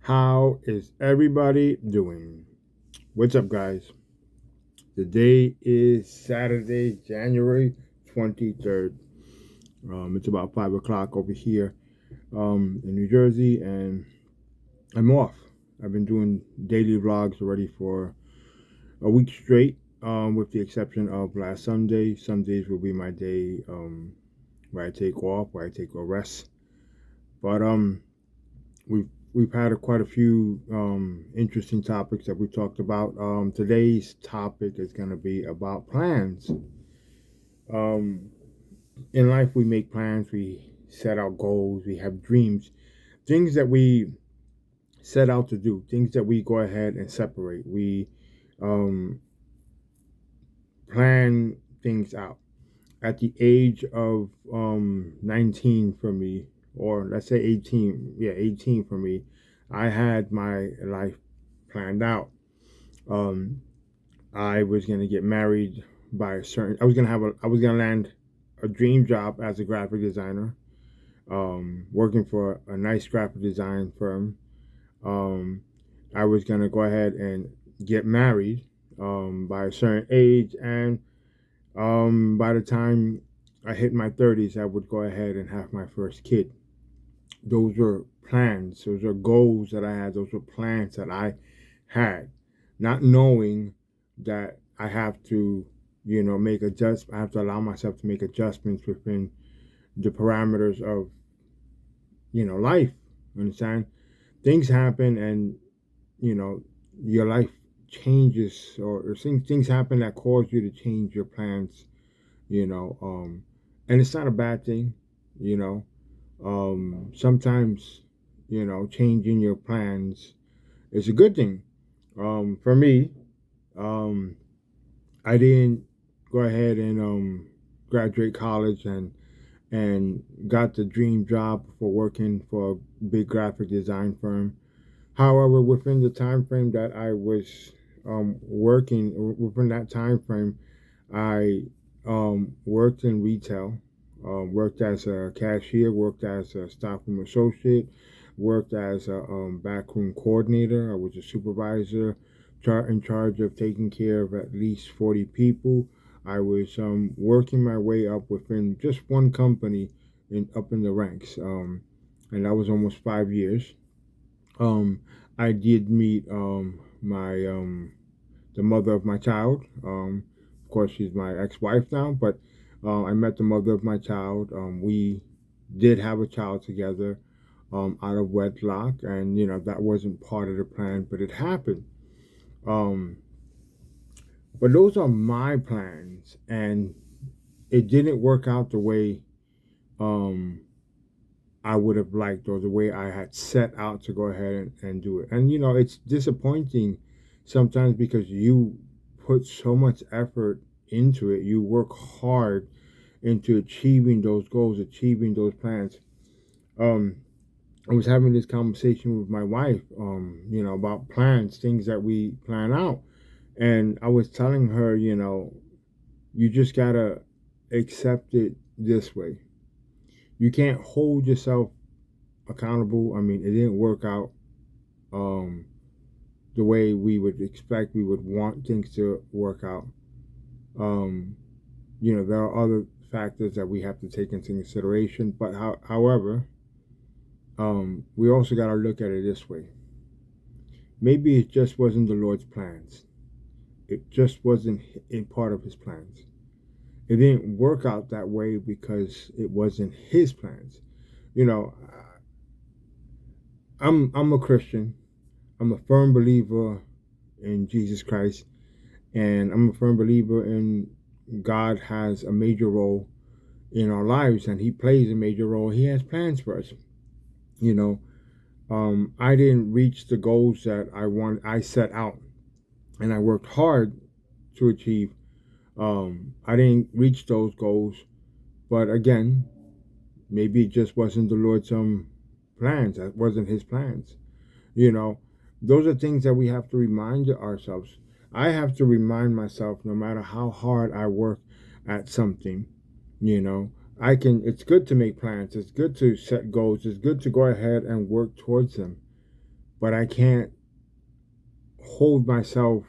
How is everybody doing? What's up, guys? Today is Saturday, January 23rd. It's about 5 o'clock over here in New Jersey, and I'm off. I've been doing daily vlogs already for a week straight, with the exception of last Sunday. Sundays will be my day where I take off, where I take a rest. But we've had quite a few interesting topics that we talked about. Today's topic is going to be about plans. Um, in life, we make plans, we set out goals, we have dreams, things that we set out to do, things that we go ahead and separate. We um, plan things out. At the age of 19 for me, or let's say 18, yeah, 18 for me, I had my life planned out. Um, I was gonna get married by a certain. I was gonna land a dream job as a graphic designer, working for a nice graphic design firm. Um, I was gonna go ahead and get married by a certain age, and by the time I hit my 30s, I would go ahead and have my first kid. Those were plans. Those are goals that I had. Those were plans that I had, not knowing that I have to, make adjust. I have to allow myself to make adjustments within the parameters of, life. You understand? Things happen, and you know, your life changes, or things happen that cause you to change your plans. You know, and it's not a bad thing. You know, sometimes, changing your plans is a good thing. For me, um, I didn't go ahead and graduate college and got the dream job for working for a big graphic design firm. However, within the time frame that I was working, within that time frame, I worked in retail, worked as a cashier, worked as a stockroom associate, worked as a backroom coordinator. I was a supervisor, in charge of taking care of at least 40 people. I was working my way up within just one company, up in the ranks, and that was almost 5 years. Um, I did meet my the mother of my child. Of course, she's my ex-wife now, but I met the mother of my child. We did have a child together, out of wedlock, and that wasn't part of the plan, but it happened. Um, but those are my plans, and it didn't work out the way um, I would have liked, or the way I had set out to go ahead and do it. And it's disappointing sometimes because you put so much effort into it. You work hard into achieving those goals, achieving those plans. Um, I was having this conversation with my wife, about plans, things that we plan out. And I was telling her, you just gotta accept it this way. You can't hold yourself accountable. I mean, it didn't work out um, the way we would expect, we would want things to work out. Um, there are other factors that we have to take into consideration. But however, we also got to look at it this way. Maybe it just wasn't the Lord's plans. It just wasn't in part of His plans. It didn't work out that way because it wasn't His plans. You know, I'm a Christian. I'm a firm believer in Jesus Christ, and I'm a firm believer in God has a major role in our lives, and He plays a major role. He has plans for us. You know, I didn't reach the goals that I set out, and I worked hard to achieve. I didn't reach those goals, but again, maybe it just wasn't the Lord's plans. That wasn't His plans. You know, those are things that we have to remind ourselves. I have to remind myself, no matter how hard I work at something, you know, it's good to make plans. It's good to set goals. It's good to go ahead and work towards them. but I can't hold myself,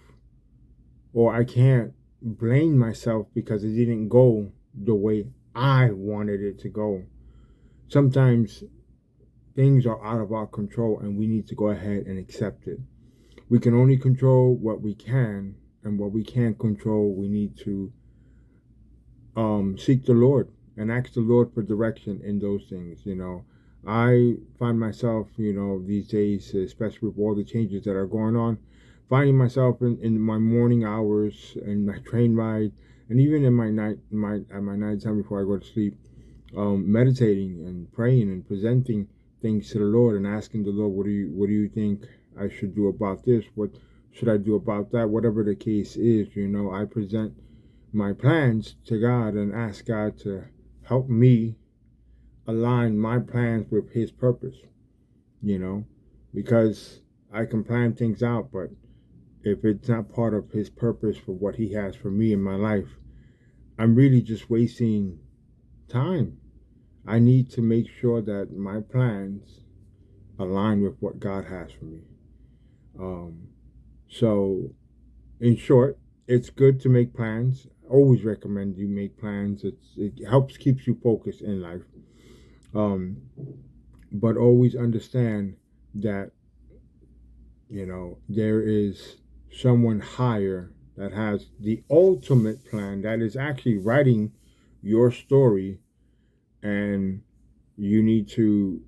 or I can't blame myself because it didn't go the way I wanted it to go. Sometimes things are out of our control and we need to go ahead and accept it. We can only control what we can, and what we can't control, we need to seek the Lord and ask the Lord for direction in those things. I find myself, these days, especially with all the changes that are going on, finding myself in my morning hours and my train ride, and even in my night time before I go to sleep, meditating and praying and presenting things to the Lord and asking the Lord, what do you think I should do about this? What should I do about that? Whatever the case is, I present my plans to God and ask God to help me align my plans with His purpose, you know, because I can plan things out, but if it's not part of His purpose for what He has for me in my life, I'm really just wasting time. I need to make sure that my plans align with what God has for me. Um, so, in short, it's good to make plans. I always recommend you make plans. It helps keeps you focused in life. Um, but always understand that there is someone higher that has the ultimate plan, that is actually writing your story, and you need to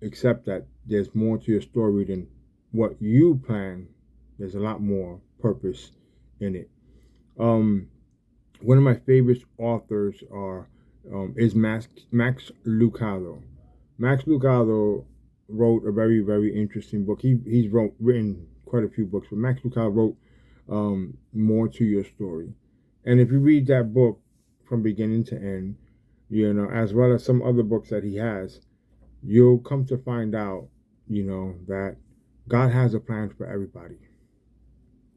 accept that there's more to your story than what you plan. There's a lot more purpose in it. One of my favorite authors is Max Lucado. Max Lucado wrote a very, very interesting book. He's written quite a few books, but Max Lucado wrote More to Your Story. And if you read that book from beginning to end, as well as some other books that he has, you'll come to find out, that God has a plan for everybody.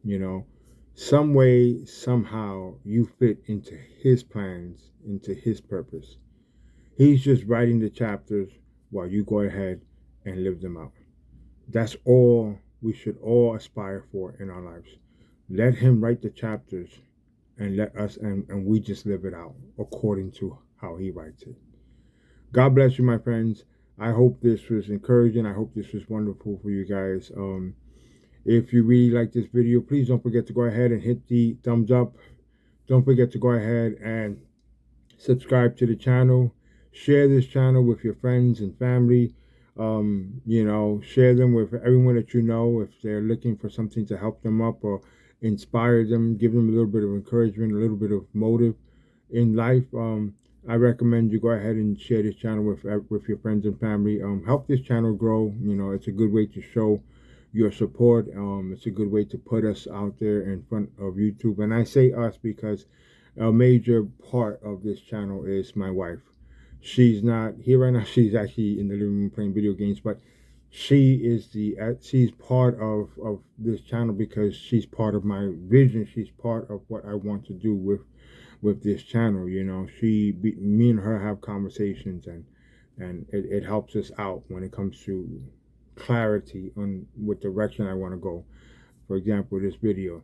You know, some way, somehow, you fit into His plans, into His purpose. He's just writing the chapters while you go ahead and live them out. That's all we should all aspire for in our lives. Let Him write the chapters and let us, and we just live it out according to how He writes it. God bless you, my friends. I hope this was encouraging. I hope this was wonderful for you guys. If you really like this video, please don't forget to go ahead and hit the thumbs up. Don't forget to go ahead and subscribe to the channel. Share this channel with your friends and family. Share them with everyone that you know if they're looking for something to help them up or inspire them, give them a little bit of encouragement, a little bit of motive in life. I recommend you go ahead and share this channel with your friends and family. Help this channel grow. It's a good way to show your support. It's a good way to put us out there in front of YouTube. And I say us because a major part of this channel is my wife. She's not here right now. She's actually in the living room playing video games, but she's part of this channel because she's part of my vision. She's part of what I want to do with this channel. Me and her have conversations, and it helps us out when it comes to clarity on what direction I want to go. For example, this video.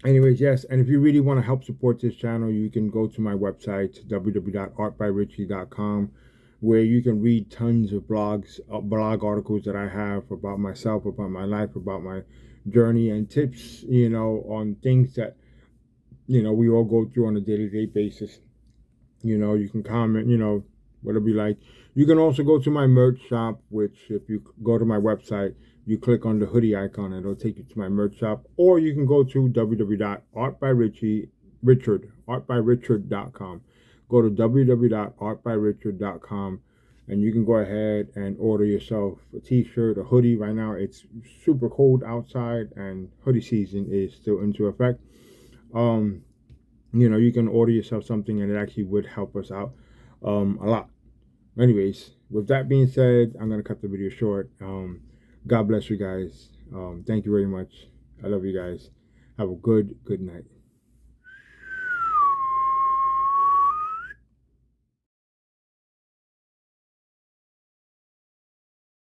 Anyways, yes, and if you really want to help support this channel, you can go to my website, www.artbyrichie.com, where you can read tons of blog articles that I have about myself, about my life, about my journey, and tips, on things that, we all go through on a day-to-day basis. You can comment, whatever you like. You can also go to my merch shop, which if you go to my website, you click on the hoodie icon and it'll take you to my merch shop. Or you can go to www.artbyrichard.com. Go to www.artbyrichard.com and you can go ahead and order yourself a t-shirt, a hoodie. Right now it's super cold outside and hoodie season is still into effect. You can order yourself something and it actually would help us out a lot. Anyways, with that being said, I'm going to cut the video short. God bless you guys. Thank you very much. I love you guys. Have a good night.